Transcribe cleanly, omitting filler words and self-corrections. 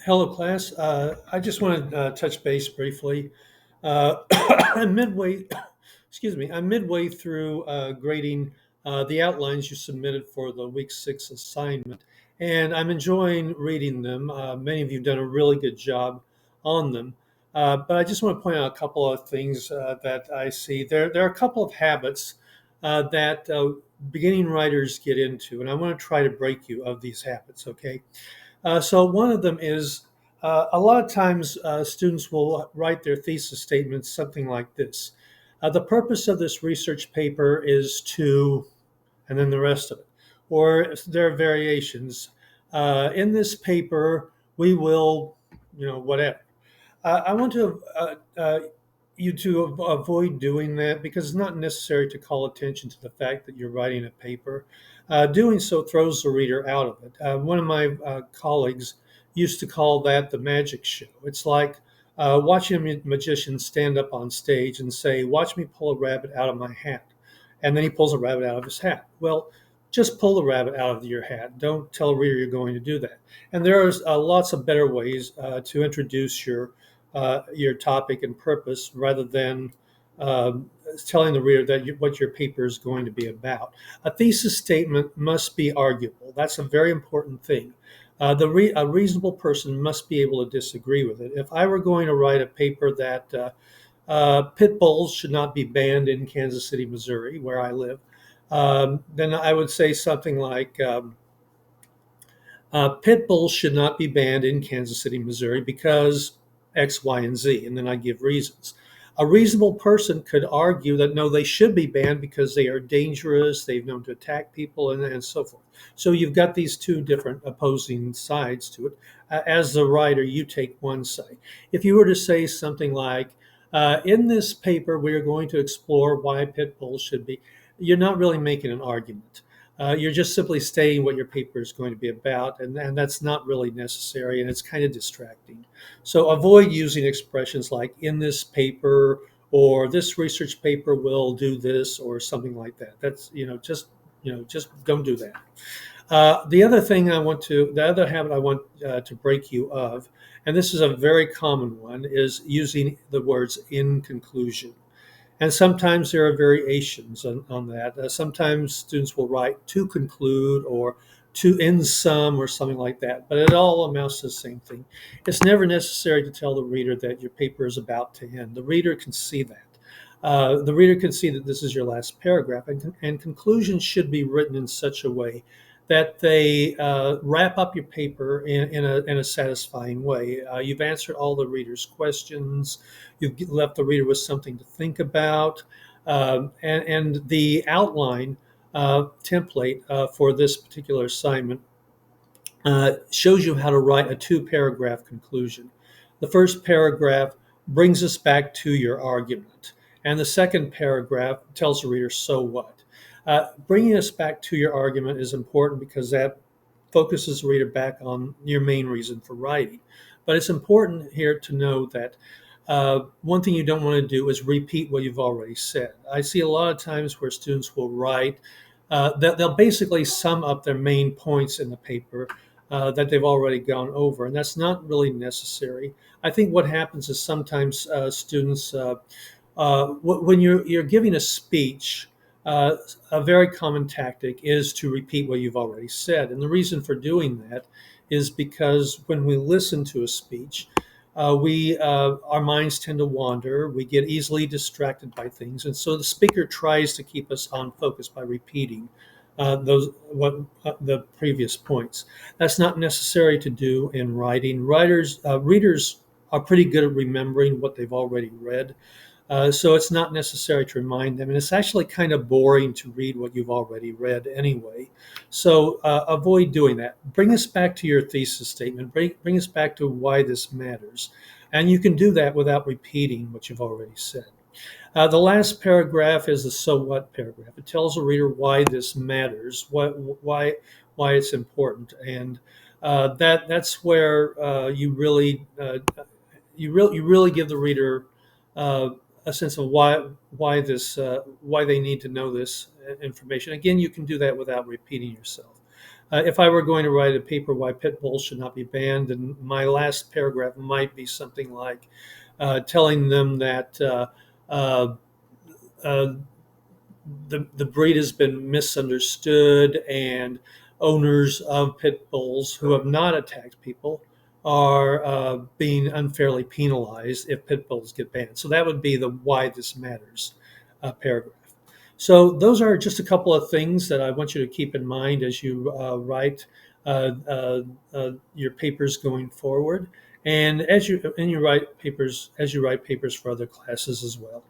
Hello, class. I just want to touch base briefly. I'm midway, excuse me, I'm midway through grading the outlines you submitted for the week 6 assignment, and I'm enjoying reading them. Many of you have done a really good job on them. But I just want to point out a couple of things that I see. There are a couple of habits that beginning writers get into, and I want to try to break you of these habits, okay? So one of them is a lot of times students will write their thesis statements something like this. The purpose of this research paper is to, and then the rest of it. Or there are variations. In this paper, we will, whatever. I want you to avoid doing that because it's not necessary to call attention to the fact that you're writing a paper. Doing so throws the reader out of it. One of my colleagues used to call that the magic show. It's like watching a magician stand up on stage and say, "Watch me pull a rabbit out of my hat." And then he pulls a rabbit out of his hat. Well, just pull the rabbit out of your hat. Don't tell a reader you're going to do that. And there are lots of better ways to introduce your topic and purpose rather than telling the reader that what your paper is going to be about. A thesis statement must be arguable. That's a very important thing. A reasonable person must be able to disagree with it. If I were going to write a paper that pit bulls should not be banned in Kansas City, Missouri, where I live, then I would say something like, pit bulls should not be banned in Kansas City, Missouri because X, Y, and Z. And then I give reasons. A reasonable person could argue that no, they should be banned because they are dangerous, they've known to attack people, and so forth. So you've got these two different opposing sides to it. As the writer, you take one side. If you were to say something like, in this paper, we are going to explore why pit bulls should be, you're not really making an argument. You're just simply stating what your paper is going to be about, and that's not really necessary, and it's kind of distracting. So avoid using expressions like "in this paper" or "this research paper will do this" or something like that. That's just don't do that. The other habit I want to break you of, and this is a very common one, is using the words "in conclusion." And sometimes there are variations on that. Sometimes students will write to conclude or to in sum or something like that, but it all amounts to the same thing. It's never necessary to tell the reader that your paper is about to end. The reader can see that. The reader can see that this is your last paragraph, and conclusions should be written in such a way that they wrap up your paper in a satisfying way. You've answered all the reader's questions. You've left the reader with something to think about. And the outline template for this particular assignment shows you how to write a two-paragraph conclusion. The first paragraph brings us back to your argument, and the second paragraph tells the reader, so what? Bringing us back to your argument is important because that focuses the reader back on your main reason for writing. But it's important here to know that one thing you don't want to do is repeat what you've already said. I see a lot of times where students will write, they'll basically sum up their main points in the paper that they've already gone over, and that's not really necessary. I think what happens is sometimes students, when you're giving a speech, a very common tactic is to repeat what you've already said. And the reason for doing that is because when we listen to a speech, we our minds tend to wander. We get easily distracted by things, and so the speaker tries to keep us on focus by repeating the previous points. That's not necessary to do in writing. Readers are pretty good at remembering what they've already read. So it's not necessary to remind them, and it's actually kind of boring to read what you've already read anyway. So avoid doing that. Bring us back to your thesis statement. Bring us back to why this matters, and you can do that without repeating what you've already said. The last paragraph is the "so what" paragraph. It tells the reader why this matters, why it's important, and that's where you really give the reader uh, a sense of why they need to know this information. Again, you can do that without repeating yourself. If I were going to write a paper why pit bulls should not be banned, and my last paragraph might be something like telling them that uh, uh, the breed has been misunderstood, and owners of pit bulls who have not attacked people are being unfairly penalized if pit bulls get banned. So that would be the why this matters paragraph. So those are just a couple of things that I want you to keep in mind as you write your papers going forward, and as you write papers for other classes as well.